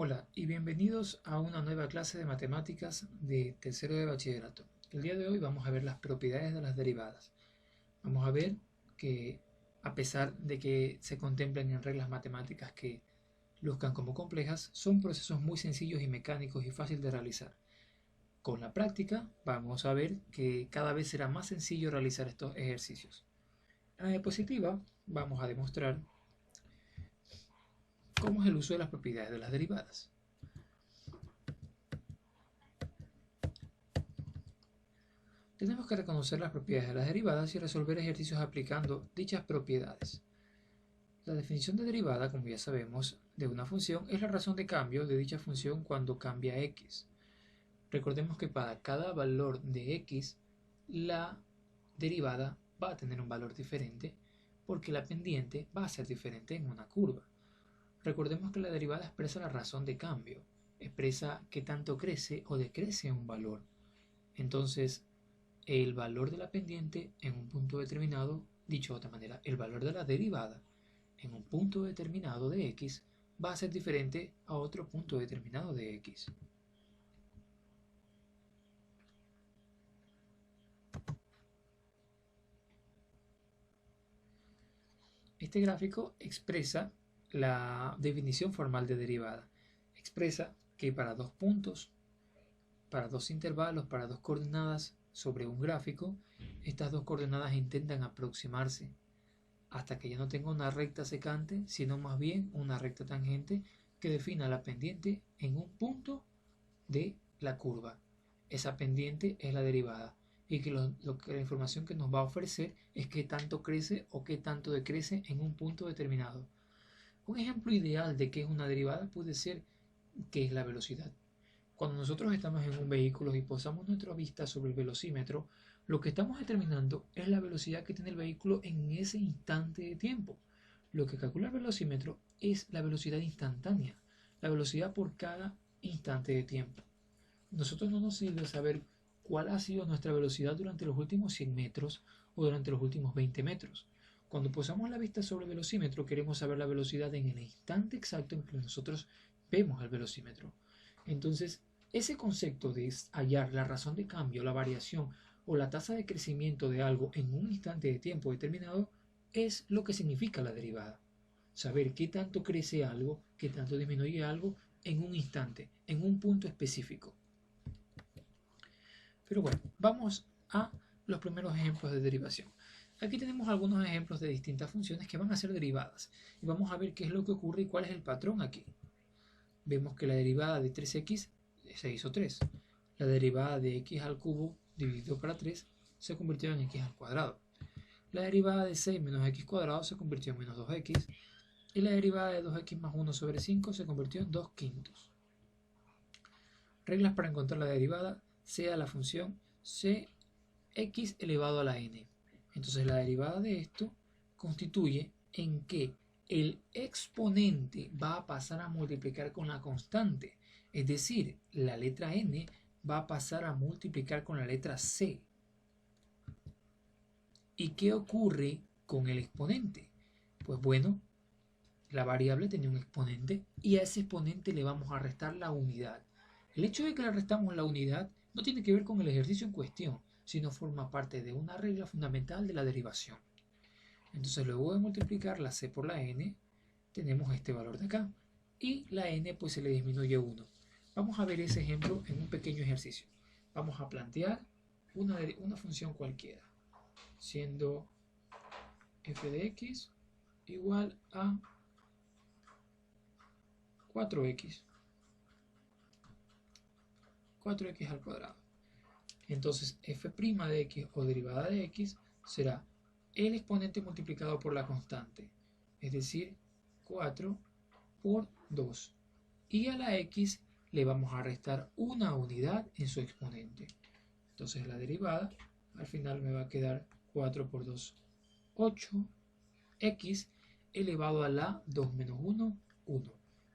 Hola y bienvenidos a una nueva clase de matemáticas de tercero de bachillerato. El día de hoy vamos a ver las propiedades de las derivadas. Vamos a ver que a pesar de que se contemplen en reglas matemáticas que luzcan como complejas, son procesos muy sencillos y mecánicos y fáciles de realizar. Con la práctica vamos a ver que cada vez será más sencillo realizar estos ejercicios. En la diapositiva vamos a demostrar cómo es el uso de las propiedades de las derivadas. Tenemos que reconocer las propiedades de las derivadas y resolver ejercicios aplicando dichas propiedades. La definición de derivada, como ya sabemos, de una función es la razón de cambio de dicha función cuando cambia x. Recordemos que para cada valor de x, la derivada va a tener un valor diferente porque la pendiente va a ser diferente en una curva. Recordemos que la derivada expresa la razón de cambio, expresa qué tanto crece o decrece un valor. Entonces, el valor de la pendiente en un punto determinado, dicho de otra manera, el valor de la derivada en un punto determinado de x va a ser diferente a otro punto determinado de x. Este gráfico expresa la definición formal de derivada. Expresa que para dos puntos, para dos intervalos, para dos coordenadas sobre un gráfico, estas dos coordenadas intentan aproximarse hasta que ya no tenga una recta secante, sino más bien una recta tangente que defina la pendiente en un punto de la curva. Esa pendiente es la derivada y que la información que nos va a ofrecer es qué tanto crece o qué tanto decrece en un punto determinado. Un ejemplo ideal de qué es una derivada puede ser qué es la velocidad. Cuando nosotros estamos en un vehículo y posamos nuestra vista sobre el velocímetro, lo que estamos determinando es la velocidad que tiene el vehículo en ese instante de tiempo. Lo que calcula el velocímetro es la velocidad instantánea, la velocidad por cada instante de tiempo. Nosotros no nos sirve saber cuál ha sido nuestra velocidad durante los últimos 100 metros o durante los últimos 20 metros. Cuando posamos la vista sobre el velocímetro queremos saber la velocidad en el instante exacto en que nosotros vemos el velocímetro. Entonces, ese concepto de hallar la razón de cambio, la variación o la tasa de crecimiento de algo en un instante de tiempo determinado es lo que significa la derivada. Saber qué tanto crece algo, qué tanto disminuye algo en un instante, en un punto específico. Pero bueno, vamos a los primeros ejemplos de derivación. Aquí tenemos algunos ejemplos de distintas funciones que van a ser derivadas. Y vamos a ver qué es lo que ocurre y cuál es el patrón aquí. Vemos que la derivada de 3x se hizo 3. La derivada de x al cubo dividido para 3 se convirtió en x al cuadrado. La derivada de 6 menos x cuadrado se convirtió en menos 2x. Y la derivada de 2x más 1 sobre 5 se convirtió en 2 quintos. Reglas para encontrar la derivada sea la función cx elevado a la n. Entonces la derivada de esto constituye en que el exponente va a pasar a multiplicar con la constante. Es decir, la letra n va a pasar a multiplicar con la letra c. ¿Y qué ocurre con el exponente? Pues bueno, la variable tenía un exponente y a ese exponente le vamos a restar la unidad. El hecho de que le restamos la unidad no tiene que ver con el ejercicio en cuestión, sino forma parte de una regla fundamental de la derivación. Entonces luego de multiplicar la c por la n, tenemos este valor de acá. Y la n pues se le disminuye 1. Vamos a ver ese ejemplo en un pequeño ejercicio. Vamos a plantear una función cualquiera, siendo f de x igual a 4x al cuadrado. Entonces f' de x o derivada de x será el exponente multiplicado por la constante, es decir, 4 por 2. Y a la x le vamos a restar una unidad en su exponente. Entonces la derivada al final me va a quedar 4 por 2, 8x elevado a la 2 menos 1, 1.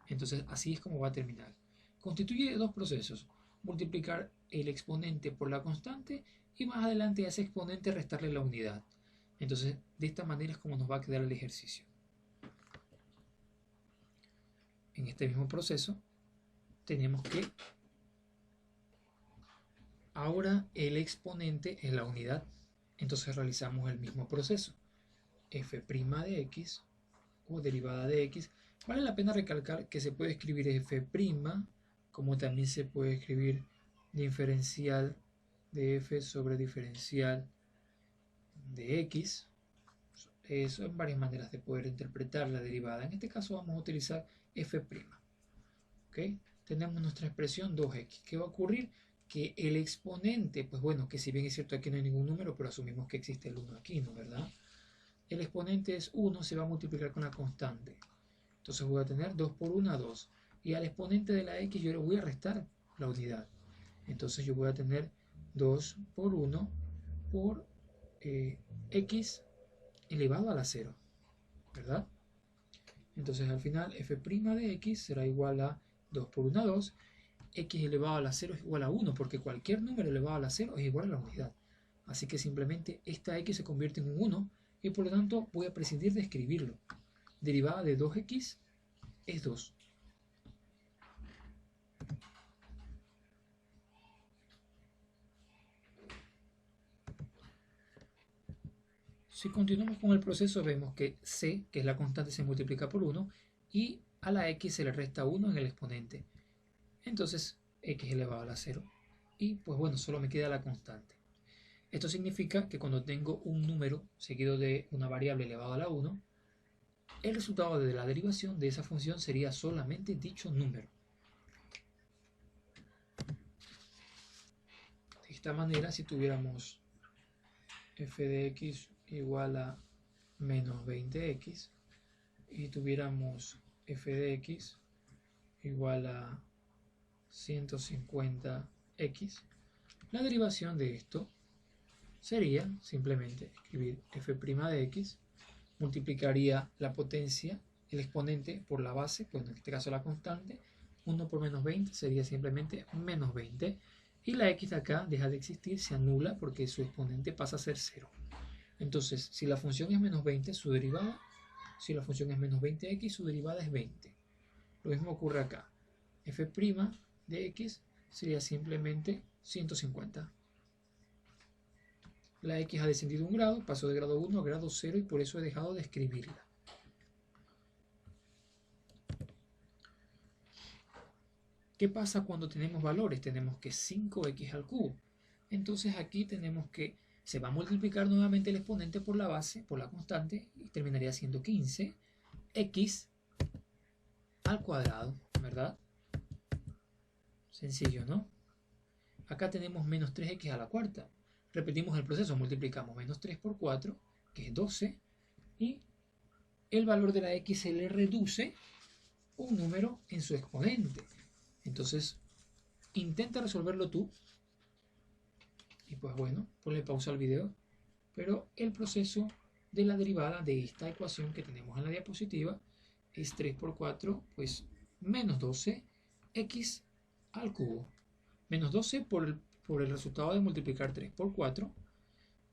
Entonces así es como va a terminar. Constituye dos procesos: multiplicar el exponente por la constante y más adelante a ese exponente restarle la unidad. Entonces de esta manera es como nos va a quedar el ejercicio. En este mismo proceso tenemos que ahora el exponente es la unidad. Entonces realizamos el mismo proceso. F' de x o derivada de x. Vale la pena recalcar que se puede escribir f', como también se puede escribir diferencial de f sobre diferencial de x. Son varias maneras de poder interpretar la derivada. En este caso vamos a utilizar f'. ¿Okay? Tenemos nuestra expresión 2x. ¿Qué va a ocurrir? Que el exponente, pues bueno, que si bien es cierto aquí no hay ningún número, pero asumimos que existe el 1 aquí, ¿no? ¿Verdad? El exponente es 1, se va a multiplicar con la constante. Entonces voy a tener 2 por 1, 2. Y al exponente de la x yo le voy a restar la unidad. Entonces yo voy a tener 2 por 1 por x elevado a la 0, ¿verdad? Entonces al final f' de x será igual a 2 por 1, 2. X elevado a la 0 es igual a 1, porque cualquier número elevado a la 0 es igual a la unidad. Así que simplemente esta x se convierte en un 1 y por lo tanto voy a prescindir de escribirlo. Derivada de 2x es 2. Si continuamos con el proceso vemos que c, que es la constante, se multiplica por 1 y a la x se le resta 1 en el exponente. Entonces x elevado a la 0 y pues bueno, solo me queda la constante. Esto significa que cuando tengo un número seguido de una variable elevado a la 1, el resultado de la derivación de esa función sería solamente dicho número. De esta manera, si tuviéramos f de x igual a menos 20x y tuviéramos f de x igual a 150x, la derivación de esto sería simplemente escribir f' de x, multiplicaría la potencia, el exponente, por la base, pues en este caso la constante. 1 por menos 20 sería simplemente menos 20, y la x de acá deja de existir, se anula porque su exponente pasa a ser 0. Entonces, si la función es menos 20, su derivada, si la función es menos 20x, su derivada es 20. Lo mismo ocurre acá. F' de x sería simplemente 150. La x ha descendido un grado, pasó de grado 1 a grado 0 y por eso he dejado de escribirla. ¿Qué pasa cuando tenemos valores? Tenemos que 5x al cubo. Entonces aquí tenemos que se va a multiplicar nuevamente el exponente por la base, por la constante, y terminaría siendo 15x al cuadrado, ¿verdad? Sencillo, ¿no? Acá tenemos menos 3x a la cuarta. Repetimos el proceso, multiplicamos menos 3 por 4, que es 12, y el valor de la x se le reduce un número en su exponente. Entonces, intenta resolverlo tú. Y pues bueno, ponle pausa al video. Pero el proceso de la derivada de esta ecuación que tenemos en la diapositiva es 3 por 4, pues menos 12x al cubo. Menos 12 por el resultado de multiplicar 3 por 4.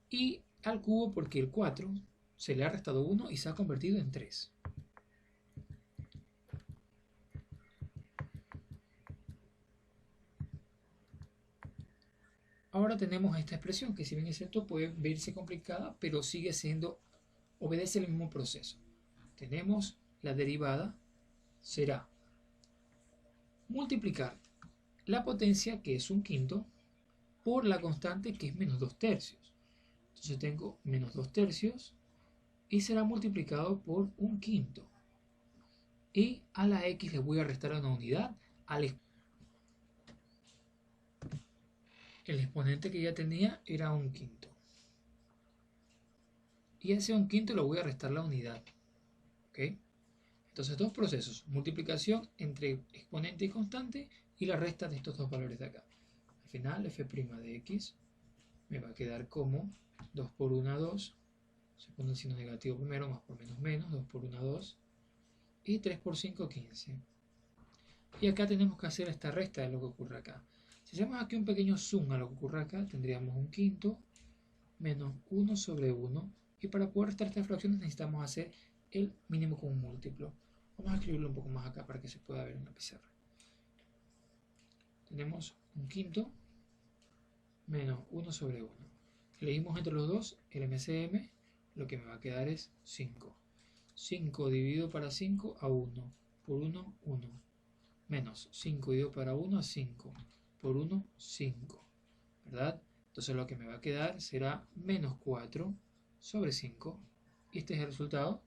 Y al cubo porque el 4 se le ha restado 1 y se ha convertido en 3. Ahora tenemos esta expresión que si bien es cierto puede verse complicada, pero sigue siendo, obedece el mismo proceso. Tenemos la derivada, será multiplicar la potencia, que es un quinto, por la constante, que es menos 2 tercios. Entonces tengo menos 2 tercios y será multiplicado por un quinto. Y a la x le voy a restar una unidad al el exponente que ya tenía era un quinto. Y a ese un quinto le voy a restar la unidad. ¿Ok? Entonces dos procesos. Multiplicación entre exponente y constante y la resta de estos dos valores de acá. Al final f' de x me va a quedar como 2 por 1, 2. Se pone el signo negativo primero, más por menos menos. 2 por 1, 2. Y 3 por 5, 15. Y acá tenemos que hacer esta resta de lo que ocurre acá. Si hacemos aquí un pequeño zoom a lo que ocurre acá, tendríamos un quinto menos 1 sobre 1. Y para poder restar estas fracciones necesitamos hacer el mínimo común múltiplo. Vamos a escribirlo un poco más acá para que se pueda ver en la pizarra. tenemos un quinto menos 1 sobre 1. Elegimos entre los dos el MCM, lo que me va a quedar es 5. 5 dividido para 5 a 1, por 1, 1. Menos 5 dividido para 1 a 5, por 1, 5. ¿Verdad? Entonces lo que me va a quedar será menos 4 sobre 5. Y este es el resultado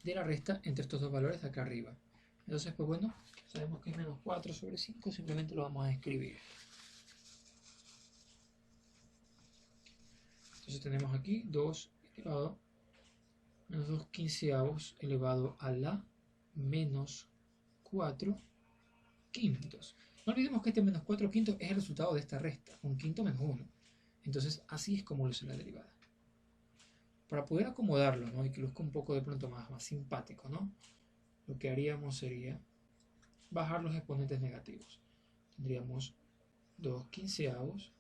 de la resta entre estos dos valores de acá arriba. Entonces, pues bueno, sabemos que es menos 4 sobre 5, simplemente lo vamos a escribir. Entonces tenemos aquí 2 elevado menos 2 quinceavos elevado a la menos 4 quintos. No olvidemos que este menos 4 quintos es el resultado de esta resta, un quinto menos 1. Entonces así es como luce la derivada. Para poder acomodarlo, ¿no? Y que luzca un poco de pronto más simpático, ¿no? Lo que haríamos sería bajar los exponentes negativos. Tendríamos 2 quinceavos.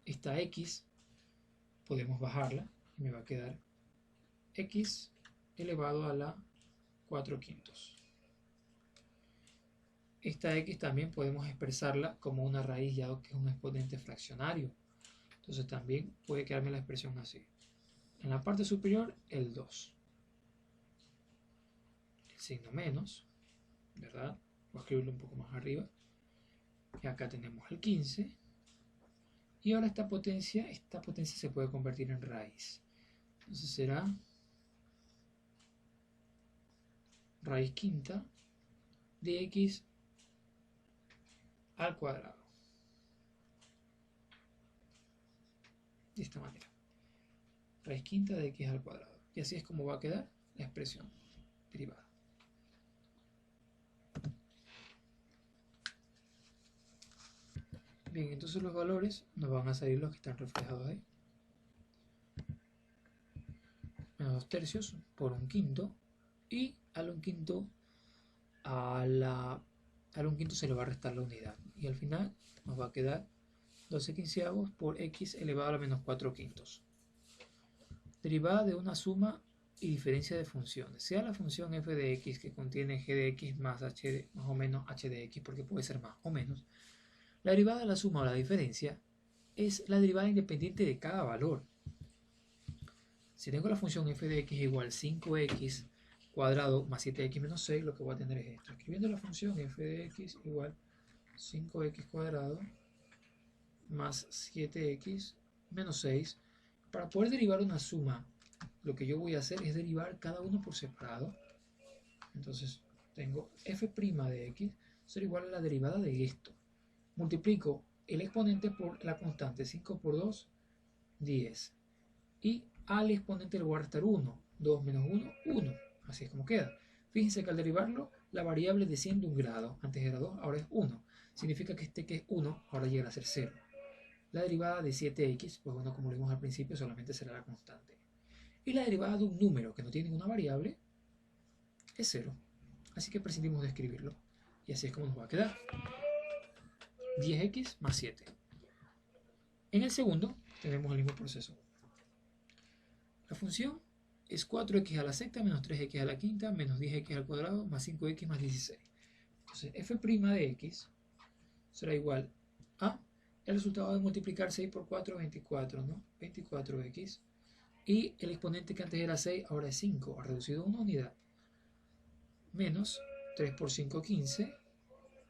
Esta x podemos bajarla y me va a quedar x elevado a la 4 quintos. Esta x también podemos expresarla como una raíz, ya que es un exponente fraccionario. Entonces también puede quedarme la expresión así. En la parte superior, el 2. El signo menos, ¿verdad? Voy a escribirlo un poco más arriba. Y acá tenemos el 15. Y ahora esta potencia se puede convertir en raíz. Entonces será raíz quinta de x al cuadrado. De esta manera. Raíz quinta de x al cuadrado. Y así es como va a quedar la expresión derivada. Bien, entonces los valores nos van a salir los que están reflejados ahí. Menos 2 tercios por un quinto. Y al un quinto se le va a restar la unidad. Y al final nos va a quedar 12 quinceavos por x elevado a la menos 4 quintos. Derivada de una suma y diferencia de funciones. Sea la función f de x que contiene g de x más o menos h de x, porque puede ser más o menos. La derivada de la suma o la diferencia es la derivada independiente de cada valor. Si tengo la función f de x igual 5x cuadrado más 7x menos 6, lo que voy a tener es esto. Escribiendo la función f de x igual 5x cuadrado más 7x menos 6. Para poder derivar una suma, lo que yo voy a hacer es derivar cada uno por separado. Entonces tengo f' de x será igual a la derivada de esto. Multiplico el exponente por la constante. 5 por 2, 10. Y al exponente le voy a restar 1. 2 menos 1, 1. Así es como queda. Fíjense que al derivarlo, la variable desciende un grado. Antes era 2, ahora es 1. Significa que este que es 1, ahora llega a ser 0. La derivada de 7x, pues bueno, como lo vimos al principio, solamente será la constante. Y la derivada de un número que no tiene ninguna variable es 0. Así que prescindimos de escribirlo. Y así es como nos va a quedar. 10x más 7. En el segundo tenemos el mismo proceso. La función es 4x a la sexta menos 3x a la quinta menos 10x al cuadrado más 5x más 16. Entonces f' de x será igual a el resultado de multiplicar 6 por 4, 24, ¿no? 24x. Y el exponente que antes era 6, ahora es 5, ha reducido a una unidad. Menos 3 por 5, 15.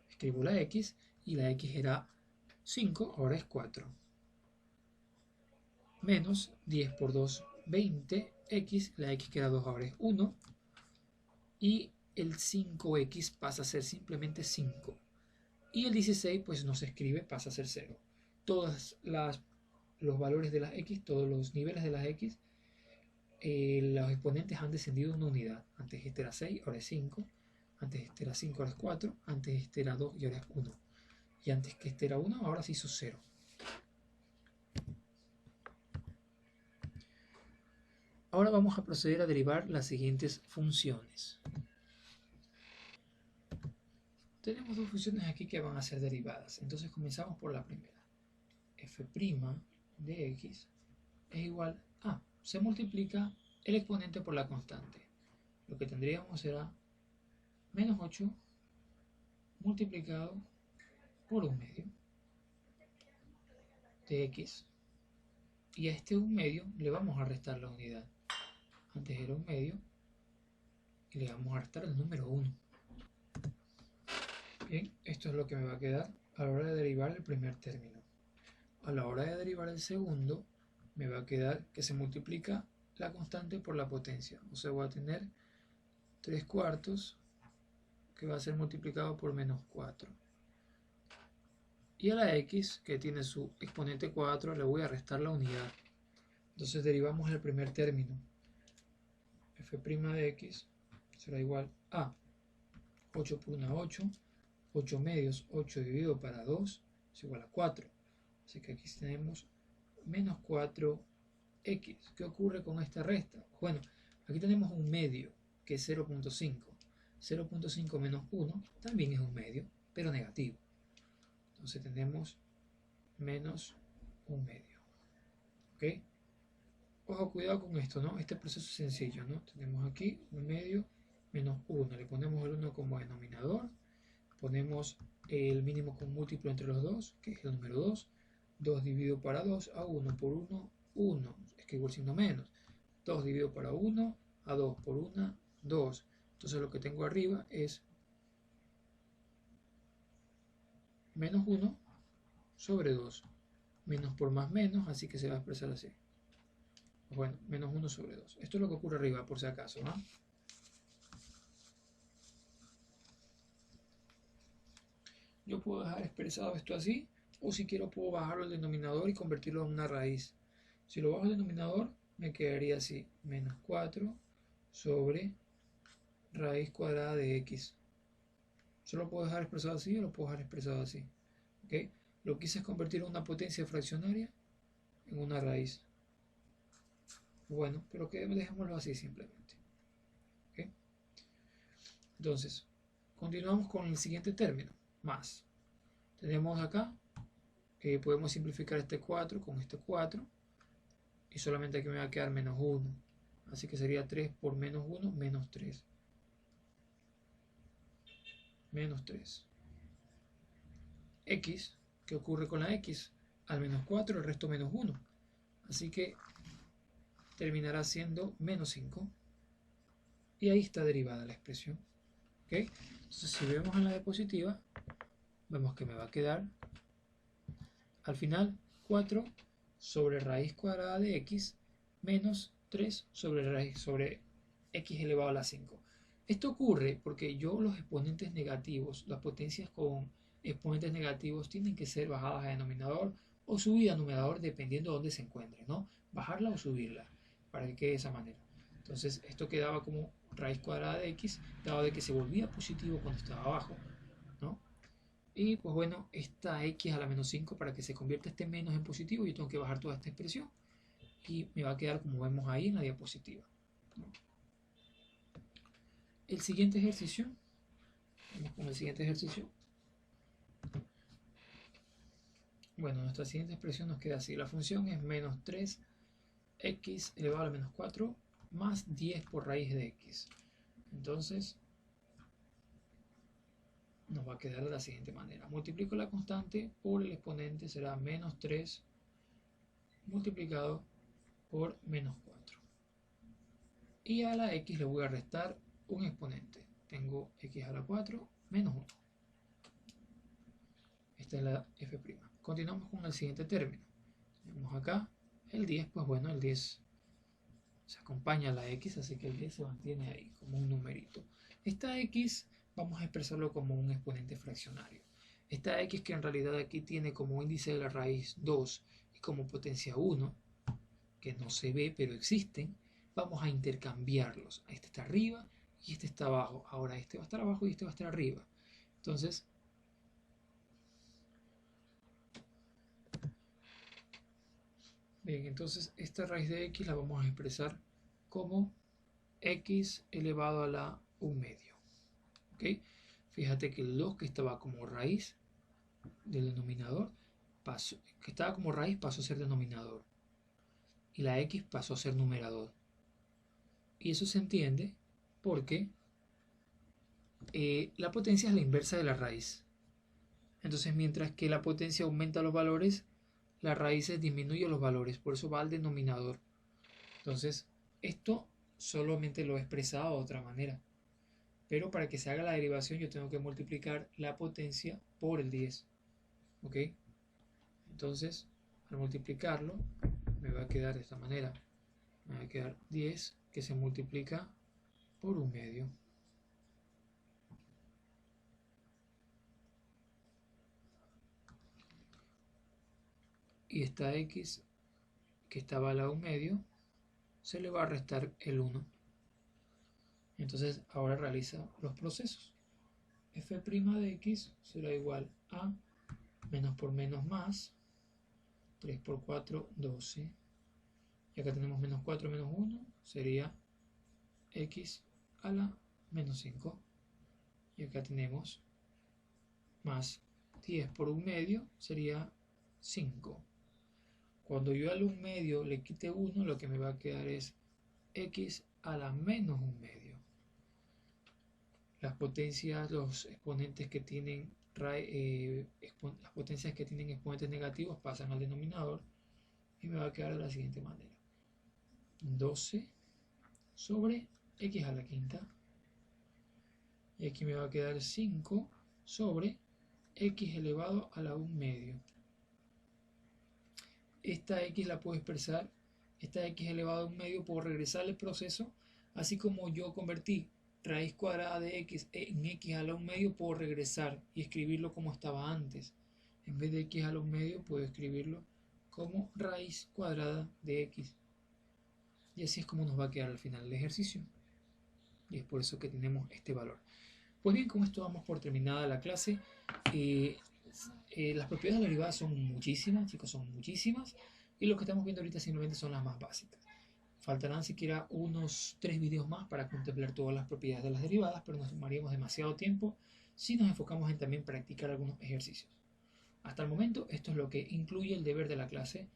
Escribo la x y la x era 5, ahora es 4. Menos 10 por 2, 20. X, la x que era 2, ahora es 1. Y el 5x pasa a ser simplemente 5. Y el 16 pues no se escribe, pasa a ser 0. Todos los valores de las x, todos los niveles de las x, los exponentes han descendido una unidad. Antes este era 6, ahora es 5. Antes este era 5, ahora es 4. Antes este era 2 y ahora es 1. Y antes que este era 1, ahora se hizo 0. Ahora vamos a proceder a derivar las siguientes funciones. Tenemos dos funciones aquí que van a ser derivadas. Entonces comenzamos por la primera. F' de x es igual a, se multiplica el exponente por la constante. Lo que tendríamos será menos 8 multiplicado por 1/2 de x. Y a este 1/2 le vamos a restar la unidad. Antes era 1/2 y le vamos a restar el número 1. Bien, esto es lo que me va a quedar a la hora de derivar el primer término. A la hora de derivar el segundo, me va a quedar que se multiplica la constante por la potencia. O sea, voy a tener 3/4 que va a ser multiplicado por -4. Y a la x, que tiene su exponente 4, le voy a restar la unidad. Entonces derivamos el primer término. F' de x será igual a 8 por 1, 8. 8 medios, 8 dividido para 2 es igual a 4. Así que aquí tenemos menos 4x. ¿Qué ocurre con esta resta? Bueno, aquí tenemos un medio, que es 0.5. 0.5 menos 1 también es un medio, pero negativo. Entonces tenemos menos un medio. ¿Ok? Ojo, cuidado con esto, ¿no? Este proceso es sencillo, ¿no? Tenemos aquí un medio menos 1. Le ponemos el 1 como denominador. Ponemos el mínimo con múltiplo entre los dos, que es el número 2. 2 dividido para 2 a 1 por 1, 1. Es que igual signo menos. 2 dividido para 1 a 2 por 1, 2. Entonces lo que tengo arriba es menos 1 sobre 2. Menos por más menos, así que se va a expresar así. Bueno, menos 1 sobre 2. Esto es lo que ocurre arriba, por si acaso, ¿no? Yo puedo dejar expresado esto así, o si quiero puedo bajarlo al denominador y convertirlo en una raíz. Si lo bajo al denominador, me quedaría así, menos 4 sobre raíz cuadrada de x. Solo puedo dejar expresado así o lo puedo dejar expresado así. ¿Okay? Lo que hice es convertir una potencia fraccionaria en una raíz. Bueno, pero que dejémoslo así simplemente. ¿Okay? Entonces, continuamos con el siguiente término, más. Tenemos acá, podemos simplificar este 4 con este 4, y solamente aquí me va a quedar menos 1. Así que sería 3 por menos 1, menos 3. Menos 3. X, ¿qué ocurre con la X? Al menos 4, el resto menos 1. Así que terminará siendo menos 5. Y ahí está derivada la expresión. ¿Okay? Entonces, si vemos en la diapositiva, vemos que me va a quedar al final 4 sobre raíz cuadrada de x menos 3 sobre x elevado a la 5. Esto ocurre porque yo los exponentes negativos, las potencias con exponentes negativos tienen que ser bajadas a denominador o subidas a numerador dependiendo de dónde se encuentre, ¿no? Bajarla o subirla para que quede de esa manera. Entonces esto quedaba como raíz cuadrada de x, dado de que se volvía positivo cuando estaba abajo, ¿no? Y pues bueno, esta x a la menos 5, para que se convierta este menos en positivo, yo tengo que bajar toda esta expresión. Y me va a quedar como vemos ahí en la diapositiva. El siguiente ejercicio, vamos con el siguiente ejercicio. Bueno, nuestra siguiente expresión nos queda así. La función es menos 3x elevado a la menos 4 más 10 por raíz de x. Entonces, nos va a quedar de la siguiente manera. Multiplico la constante por el exponente, será menos 3 multiplicado por menos 4. Y a la x le voy a restar un exponente. Tengo x a la 4 menos 1. Esta es la f'. Continuamos con el siguiente término. Tenemos acá el 10, pues bueno, el 10 se acompaña a la x, así que el 10 se mantiene ahí como un numerito. Esta x vamos a expresarlo como un exponente fraccionario. Esta x, que en realidad aquí tiene como índice de la raíz 2 y como potencia 1, que no se ve pero existen, vamos a intercambiarlos. Este está arriba y este está abajo. Ahora este va a estar abajo y este va a estar arriba. Entonces, bien, entonces esta raíz de x la vamos a expresar como x elevado a la 1/2. ¿Okay? Fíjate que el 2 que estaba como raíz del denominador, pasó a ser denominador. Y la x pasó a ser numerador. Y eso se entiende porque la potencia es la inversa de la raíz. Entonces, mientras que la potencia aumenta los valores, la raíz disminuye los valores, por eso va al denominador. Entonces, esto solamente lo he expresado de otra manera. Pero para que se haga la derivación yo tengo que multiplicar la potencia por el 10. ¿Ok? Entonces, al multiplicarlo, me va a quedar de esta manera. Me va a quedar 10 que se multiplica por 1/2. Y esta x que estaba a la 1/2 se le va a restar el 1. Entonces ahora realiza los procesos. F' de x será igual a menos por menos más 3 por 4, 12. Y acá tenemos menos 4 menos 1 sería x a la menos 5. Y acá tenemos más 10 por 1/2 sería 5. Cuando yo al 1/2 le quite 1, lo que me va a quedar es x a la menos 1/2. Las potencias, los exponentes que tienen las potencias que tienen exponentes negativos pasan al denominador y me va a quedar de la siguiente manera: 12 sobre x a la quinta, y aquí me va a quedar 5 sobre x elevado a la 1/2. Esta x la puedo expresar, esta x elevado a 1/2 puedo regresar el proceso, así como yo convertí raíz cuadrada de x en x a la 1/2, puedo regresar y escribirlo como estaba antes. En vez de x a la 1/2 puedo escribirlo como raíz cuadrada de x. Y así es como nos va a quedar al final del ejercicio. Y es por eso que tenemos este valor. Pues bien, con esto damos por terminada la clase. Las propiedades de la derivada son muchísimas, chicos, son muchísimas. Y lo que estamos viendo ahorita simplemente son las más básicas. Faltarán siquiera unos 3 videos más para contemplar todas las propiedades de las derivadas, pero nos tomaríamos demasiado tiempo si nos enfocamos en también practicar algunos ejercicios. Hasta el momento esto es lo que incluye el deber de la clase,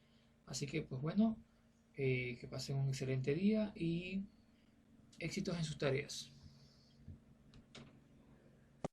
así que pues bueno, que pasen un excelente día y éxitos en sus tareas.